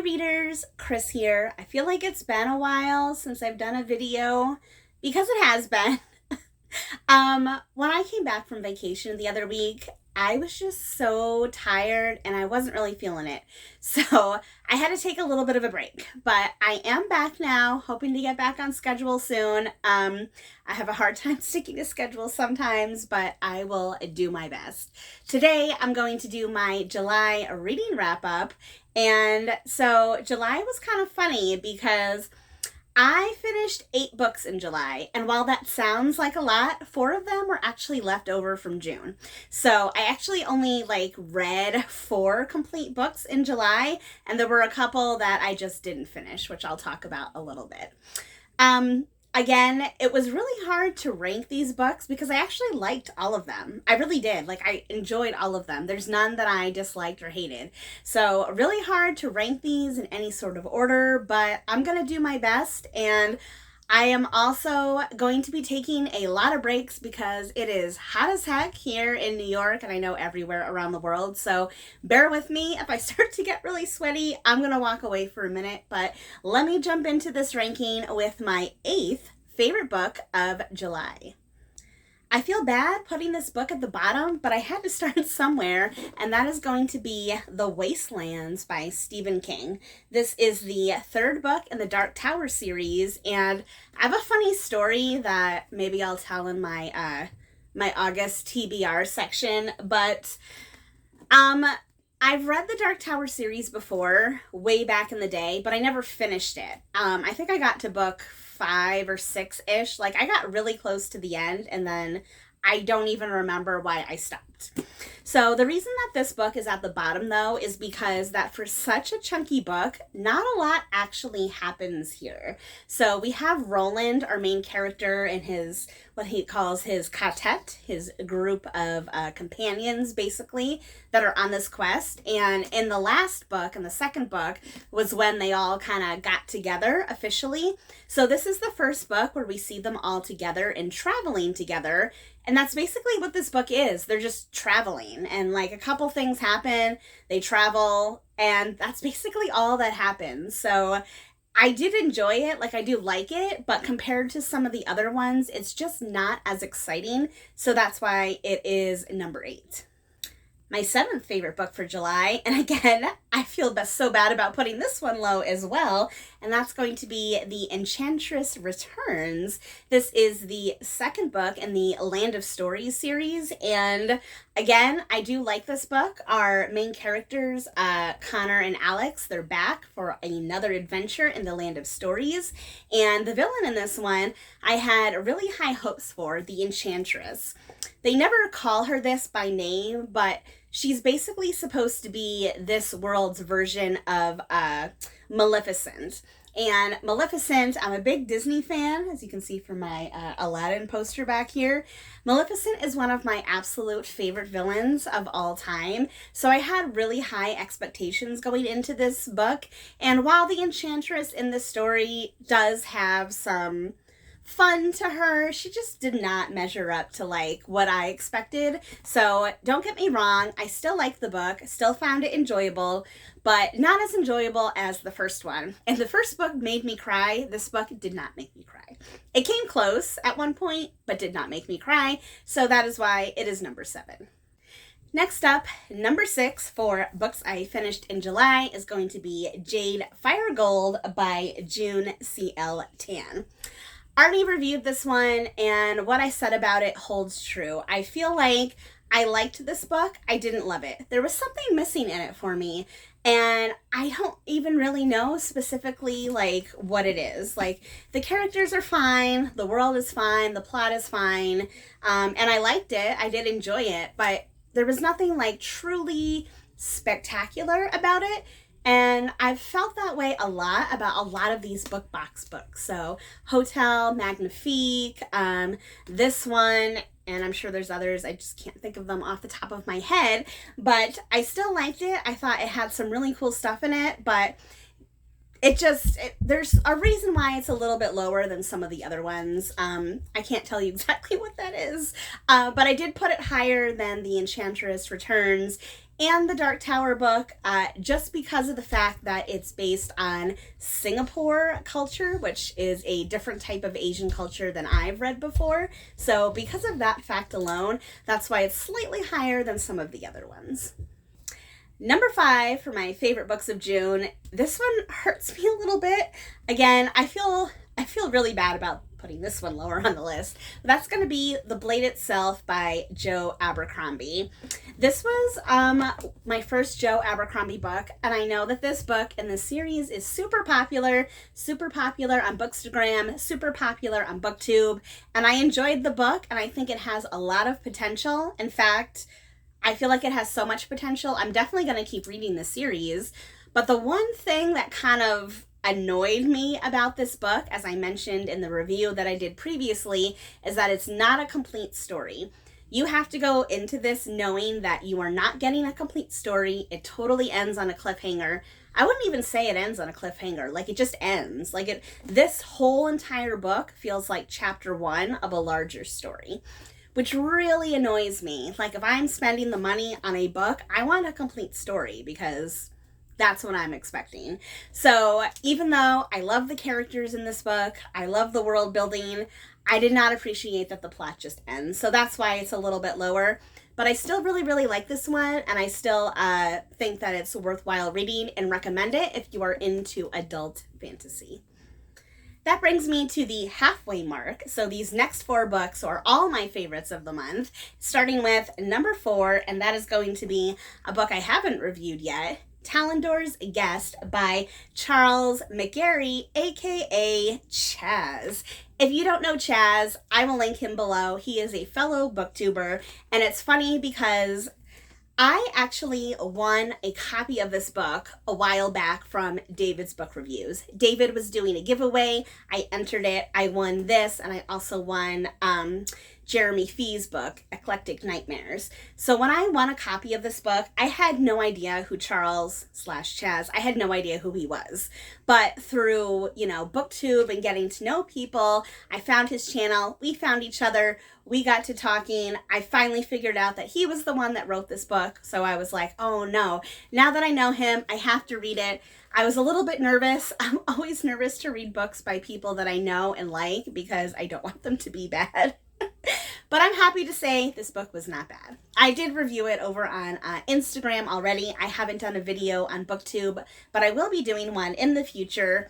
readers, Chris here. I feel like it's been a while since I've done a video because it has been. When I came back from vacation the other week, I was just so tired and I wasn't really feeling it. So I had to take a little bit of a break, but I am back now, hoping to get back on schedule soon. I have a hard time sticking to schedule sometimes, but I will do my best. Today, I'm going to do my July reading wrap up. And so July was kind of funny because I finished 8 books in July, and while that sounds like a lot, 4 of them were actually left over from June. So I actually only read 4 complete books in July, and there were a couple that I just didn't finish, which I'll talk about a little bit. Again, it was really hard to rank these books because I actually liked all of them. I really did. I enjoyed all of them. There's none that I disliked or hated. So really hard to rank these in any sort of order, but I'm going to do my best. And I am also going to be taking a lot of breaks because it is hot as heck here in New York, and I know everywhere around the world. So bear with me. If I start to get really sweaty, I'm going to walk away for a minute. But let me jump into this ranking with my 8th favorite book of July. I feel bad putting this book at the bottom, but I had to start somewhere, and that is going to be The Wastelands by Stephen King. This is the 3rd book in the Dark Tower series, and I have a funny story that maybe I'll tell in my my August TBR section, but I've read the Dark Tower series before, way back in the day, but I never finished it. I think I got to book 5 or 6-ish. I got really close to the end, and then I don't even remember why I stopped. So the reason that this book is at the bottom, though, is because that for such a chunky book, not a lot actually happens here. So we have Roland, our main character, and his, what he calls his quartet, his group of companions, basically, that are on this quest. And in the last book, in the 2nd book, was when they all kind of got together officially. So this is the 1st book where we see them all together and traveling together. And that's basically what this book is. They're just traveling, and a couple things happen, they travel, and that's basically all that happens. So I did enjoy it, I do like it, but compared to some of the other ones, it's just not as exciting. So that's why it is number 8. My 7th favorite book for July, and again, I feel so bad about putting this one low as well, and that's going to be The Enchantress Returns. This is the 2nd book in the Land of Stories series, and again, I do like this book. Our main characters, Connor and Alex, they're back for another adventure in the Land of Stories, and the villain in this one, I had really high hopes for, the Enchantress. They never call her this by name, but she's basically supposed to be this world's version of Maleficent. And Maleficent, I'm a big Disney fan, as you can see from my Aladdin poster back here. Maleficent is one of my absolute favorite villains of all time. So I had really high expectations going into this book. And while the Enchantress in this story does have some fun to her, she just did not measure up to what I expected. So don't get me wrong, I still liked the book, still found it enjoyable, but not as enjoyable as the first one. And the first book made me cry. This book did not make me cry. It came close at one point, but did not make me cry. So that is why it is number 7. Next up, number 6 for books I finished in July is going to be Jade Fire Gold by June C.L. Tan. Already reviewed this one, and what I said about it holds true. I feel like I liked this book. I didn't love it. There was something missing in it for me, and I don't even really know specifically what it is. The characters are fine, the world is fine, the plot is fine, and I liked it. I did enjoy it, but there was nothing truly spectacular about it. And I've felt that way a lot about a lot of these book box books. So Hotel, Magnafique, this one, and I'm sure there's others. I just can't think of them off the top of my head. But I still liked it. I thought it had some really cool stuff in it. But there's a reason why it's a little bit lower than some of the other ones. I can't tell you exactly what that is. But I did put it higher than The Enchantress Returns. and the Dark Tower book, just because of the fact that it's based on Singapore culture, which is a different type of Asian culture than I've read before. So because of that fact alone, that's why it's slightly higher than some of the other ones. Number 5 for my favorite books of June. This one hurts me a little bit. Again, I feel really bad about putting this one lower on the list. That's going to be The Blade Itself by Jo Abercrombie. This was my first Jo Abercrombie book, and I know that this book in the series is super popular on Bookstagram, super popular on BookTube, and I enjoyed the book, and I think it has a lot of potential. In fact, I feel like it has so much potential. I'm definitely going to keep reading the series, but the one thing that kind of annoyed me about this book, as I mentioned in the review that I did previously, is that it's not a complete story. You have to go into this knowing that you are not getting a complete story. It totally ends on a cliffhanger. I wouldn't even say it ends on a cliffhanger. Like, it just ends. Like, this whole entire book feels like chapter 1 of a larger story, which really annoys me. Like, if I'm spending the money on a book, I want a complete story, because that's what I'm expecting. So even though I love the characters in this book, I love the world building, I did not appreciate that the plot just ends. So that's why it's a little bit lower. But I still really, really like this one, and I still think that it's worthwhile reading and recommend it if you are into adult fantasy. That brings me to the halfway mark. So these next 4 books are all my favorites of the month, starting with number 4, and that is going to be a book I haven't reviewed yet, Talendor's Guest by Charles Mcgee, aka Chaz. If you don't know Chaz, I will link him below. He is a fellow booktuber, and it's funny because I actually won a copy of this book a while back from David's book reviews. David was doing a giveaway. I entered it. I won this, and I also won Jeremy Fee's book, Eclectic Nightmares. So when I won a copy of this book, I had no idea who Charles/Chaz, I had no idea who he was. But through, BookTube and getting to know people, I found his channel, we found each other, we got to talking. I finally figured out that he was the one that wrote this book. So I was like, oh no, now that I know him, I have to read it. I was a little bit nervous. I'm always nervous to read books by people that I know and like, because I don't want them to be bad. But I'm happy to say this book was not bad. I did review it over on Instagram already. I haven't done a video on BookTube, but I will be doing one in the future.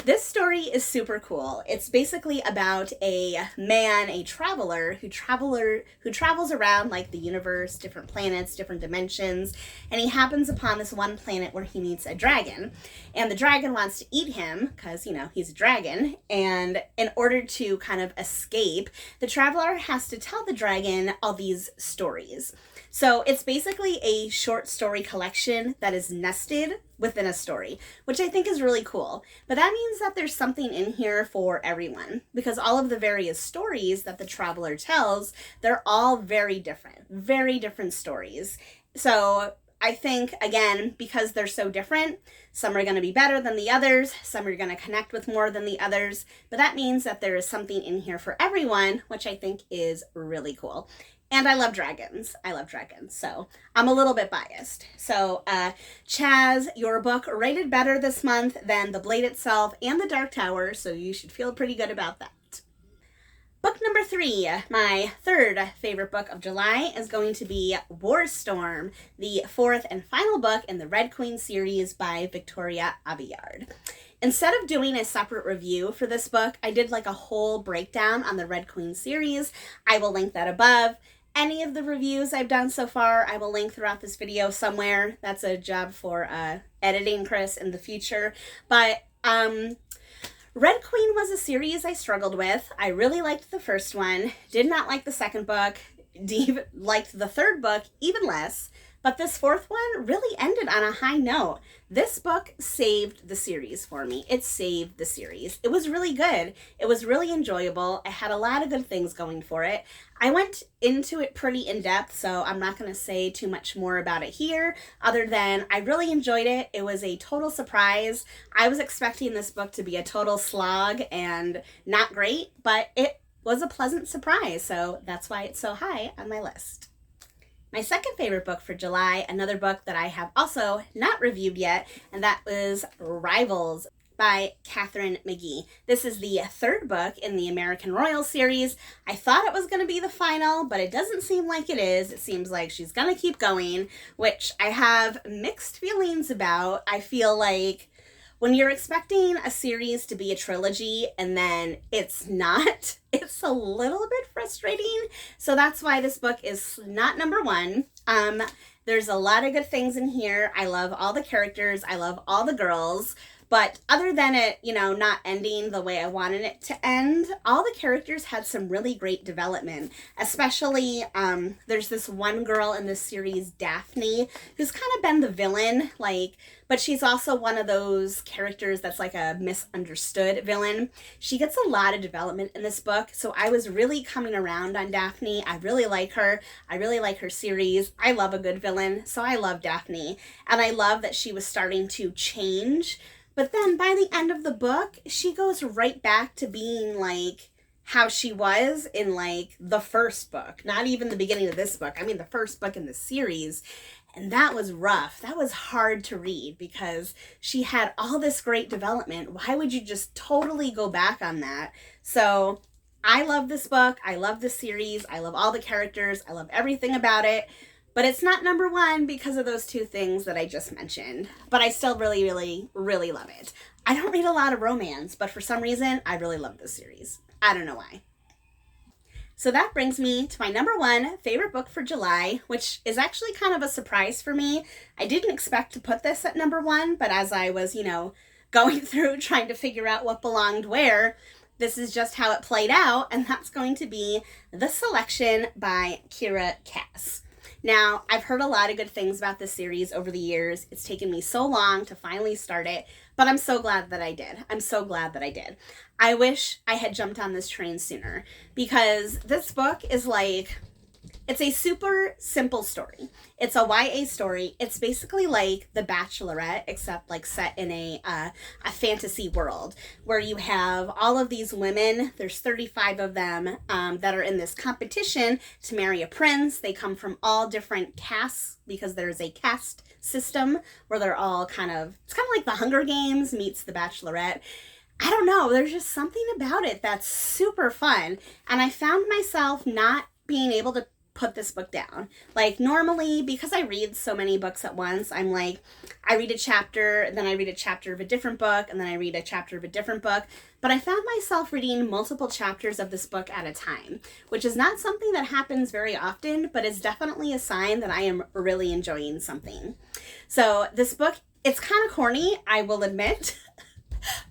This story is super cool. It's basically about a man, a traveler, who travels around like the universe, different planets, different dimensions, and he happens upon this one planet where he meets a dragon. And the dragon wants to eat him because, he's a dragon. And in order to kind of escape, the traveler has to tell the dragon all these stories. So it's basically a short story collection that is nested within a story, which I think is really cool. But that means that there's something in here for everyone, because all of the various stories that the traveler tells, they're all very different stories. So I think, again, because they're so different, some are going to be better than the others, some are going to connect with more than the others, but that means that there is something in here for everyone, which I think is really cool. And I love dragons. So I'm a little bit biased. So Chaz, your book rated better this month than The Blade Itself and The Dark Tower, so you should feel pretty good about that. Book number 3, my third favorite book of July, is going to be War Storm, the 4th and final book in the Red Queen series by Victoria Aveyard. Instead of doing a separate review for this book, I did like a whole breakdown on the Red Queen series. I will link that above. Any of the reviews I've done so far, I will link throughout this video somewhere. That's a job for editing Chris in the future. But Red Queen was a series I struggled with. I really liked the first one, did not like the second book, liked the third book even less. But this 4th one really ended on a high note. This book saved the series for me. It saved the series. It was really good. It was really enjoyable. It had a lot of good things going for it. I went into it pretty in depth, so I'm not going to say too much more about it here, other than I really enjoyed it. It was a total surprise. I was expecting this book to be a total slog and not great, but it was a pleasant surprise, so that's why it's so high on my list. My second favorite book for July, another book that I have also not reviewed yet, and that was Rivals by Katherine Mcgee. This is the third book in the American Royal series. I thought it was going to be the final, but it doesn't seem like it is. It seems like she's going to keep going, which I have mixed feelings about. I feel like when you're expecting a series to be a trilogy and then it's not, it's a little bit frustrating. So that's why this book is not number one. There's a lot of good things in here. I love all the characters. I love all the girls. But other than it, not ending the way I wanted it to end, all the characters had some really great development. Especially, there's this one girl in this series, Daphne, who's kind of been the villain, but she's also one of those characters that's like a misunderstood villain. She gets a lot of development in this book, so I was really coming around on Daphne. I really like her. I really like her series. I love a good villain, so I love Daphne. And I love that she was starting to change. But then by the end of the book, she goes right back to being like how she was in like the first book. Not even the beginning of this book. I mean, the first book in the series. And that was rough. That was hard to read because she had all this great development. Why would you just totally go back on that? So I love this book. I love this series. I love all the characters. I love everything about it. But it's not number one because of those two things that I just mentioned. But I still really, really, really love it. I don't read a lot of romance, but for some reason, I really love this series. I don't know why. So that brings me to my number one favorite book for July, which is actually kind of a surprise for me. I didn't expect to put this at number one, but as I was, going through trying to figure out what belonged where, this is just how it played out, and that's going to be The Selection by Kass. Now, I've heard a lot of good things about this series over the years. It's taken me so long to finally start it, but I'm so glad that I did. I'm so glad that I did. I wish I had jumped on this train sooner because this book is it's a super simple story. It's a YA story. It's basically like The Bachelorette, except set in a fantasy world where you have all of these women. There's 35 of them that are in this competition to marry a prince. They come from all different castes because there's a caste system where they're all it's kind of like The Hunger Games meets The Bachelorette. I don't know. There's just something about it that's super fun. And I found myself not being able to put this book down. Normally, because I read so many books at once, I'm I read a chapter, then I read a chapter of a different book, and then I read a chapter of a different book. But I found myself reading multiple chapters of this book at a time, which is not something that happens very often, but is definitely a sign that I am really enjoying something. So this book, it's kind of corny, I will admit.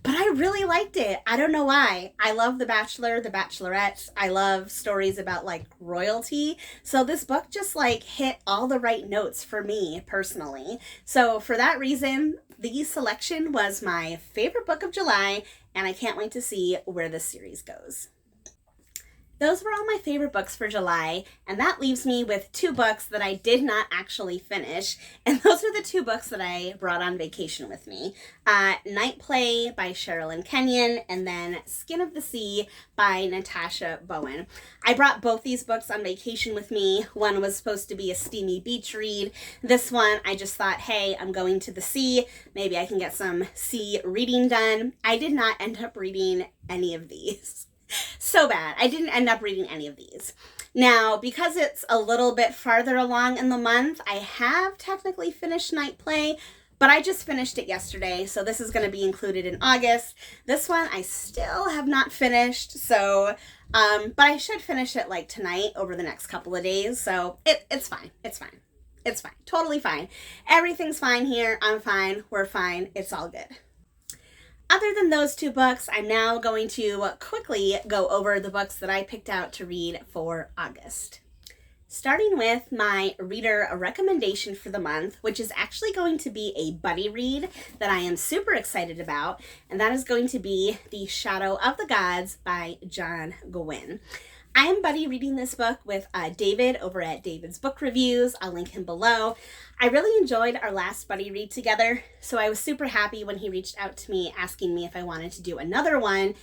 But I really liked it. I don't know why. I love The Bachelor, The Bachelorette. I love stories about royalty. So this book just hit all the right notes for me personally. So for that reason, The Selection was my favorite book of July, and I can't wait to see where this series goes. Those were all my favorite books for July, and that leaves me with two books that I did not actually finish, and those are the two books that I brought on vacation with me. Night Play by Sherilyn Kenyon, and then Skin of the Sea by Natasha Bowen. I brought both these books on vacation with me. One was supposed to be a steamy beach read. This one, I just thought, hey, I'm going to the sea. Maybe I can get some sea reading done. I did not end up reading any of these. So bad. I didn't end up reading any of these. Now, because it's a little bit farther along in the month, I have technically finished Night Play, but I just finished it yesterday, so this is going to be included in August. This one I still have not finished, so, but I should finish it tonight over the next couple of days, so it's fine. It's fine. It's fine. Totally fine. Everything's fine here. I'm fine. We're fine. It's all good. Other than those two books, I'm now going to quickly go over the books that I picked out to read for August. Starting with my reader recommendation for the month, which is actually going to be a buddy read that I am super excited about, and that is going to be The Shadow of the Gods by John Gwynn. I am buddy reading this book with David over at David's Book Reviews. I'll link him below. I really enjoyed our last buddy read together, so I was super happy when he reached out to me asking me if I wanted to do another one.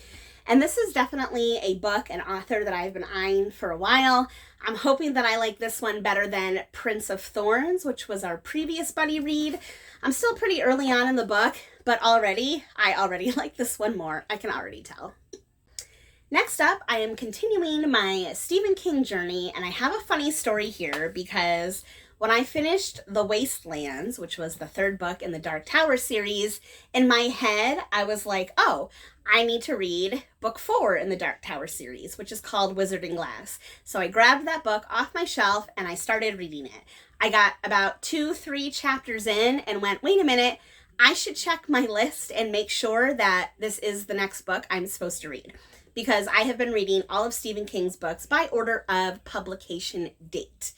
And this is definitely a book, an author that I've been eyeing for a while. I'm hoping that I like this one better than Prince of Thorns, which was our previous buddy read. I'm still pretty early on in the book, but I already like this one more. I can already tell. Next up, I am continuing my Stephen King journey, and I have a funny story here because when I finished The Wastelands, which was the third book in the Dark Tower series, in my head, I was like, oh, I need to read book 4 in the Dark Tower series, which is called Wizarding Glass. So I grabbed that book off my shelf and I started reading it. I got about 2-3 chapters in and went, wait a minute, I should check my list and make sure that this is the next book I'm supposed to read. Because I have been reading all of Stephen King's books by order of publication date.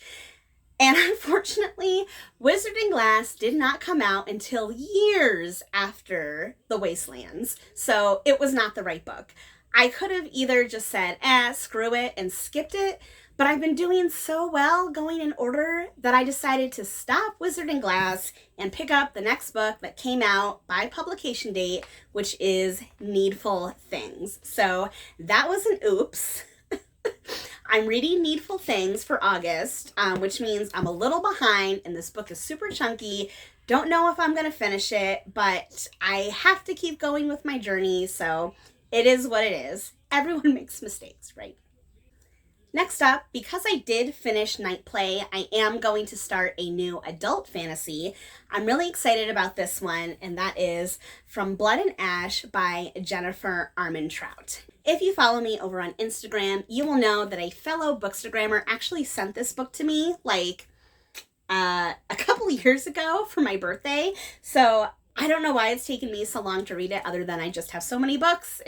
And unfortunately, Wizarding Glass did not come out until years after The Wastelands. So it was not the right book. I could have either just said, screw it and skipped it. But I've been doing so well going in order that I decided to stop Wizarding Glass and pick up the next book that came out by publication date, which is Needful Things. So that was an oops. I'm reading Needful Things for August, which means I'm a little behind, and this book is super chunky. Don't know if I'm going to finish it, but I have to keep going with my journey, so it is what it is. Everyone makes mistakes, right? Next up, because I did finish Night Play, I am going to start a new adult fantasy. I'm really excited about this one, and that is From Blood and Ash by Jennifer Armentrout. If you follow me over on Instagram, you will know that a fellow bookstagrammer actually sent this book to me like a couple years ago for my birthday. So I don't know why it's taken me so long to read it other than I just have so many books.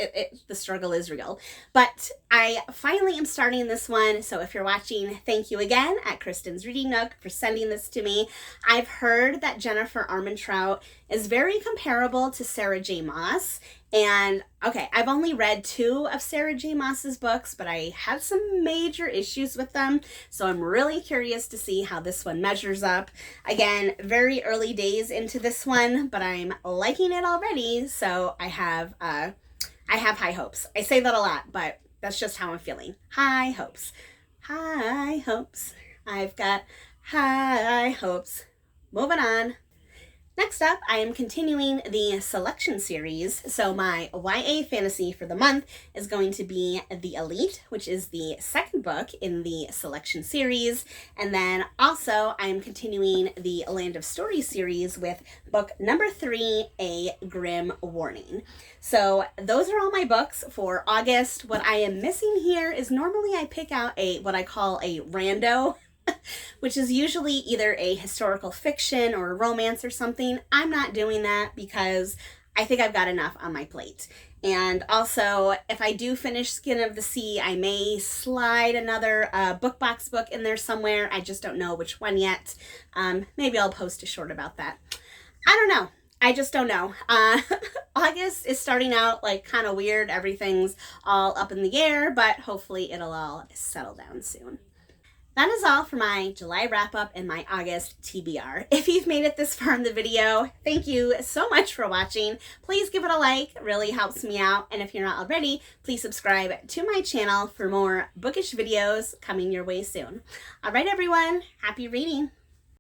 The struggle is real. But I finally am starting this one. So if you're watching, thank you again at Kristen's Reading Nook for sending this to me. I've heard that Jennifer Armentrout is very comparable to Sarah J. Maas. And okay, I've only read 2 of Sarah J. Maas's books, but I had some major issues with them. So I'm really curious to see how this one measures up. Again, very early days into this one, but I'm liking it already. So I have high hopes. I say that a lot, but that's just how I'm feeling. High hopes. High hopes. I've got high hopes. Moving on. Next up, I am continuing the selection series. So my YA fantasy for the month is going to be The Elite, which is the second book in the selection series. And then also I am continuing the Land of Stories series with book number 3, A Grim Warning. So those are all my books for August. What I am missing here is normally I pick out what I call a rando, which is usually either a historical fiction or a romance or something. I'm not doing that because I think I've got enough on my plate. And also, if I do finish Skin of the Sea, I may slide another book box book in there somewhere. I just don't know which one yet. Maybe I'll post a short about that. I don't know. I just don't know. August is starting out like kind of weird. Everything's all up in the air, but hopefully it'll all settle down soon. That is all for my July wrap-up and my August TBR. If you've made it this far in the video, thank you so much for watching. Please give it a like, it really helps me out. And if you're not already, please subscribe to my channel for more bookish videos coming your way soon. All right, everyone, happy reading.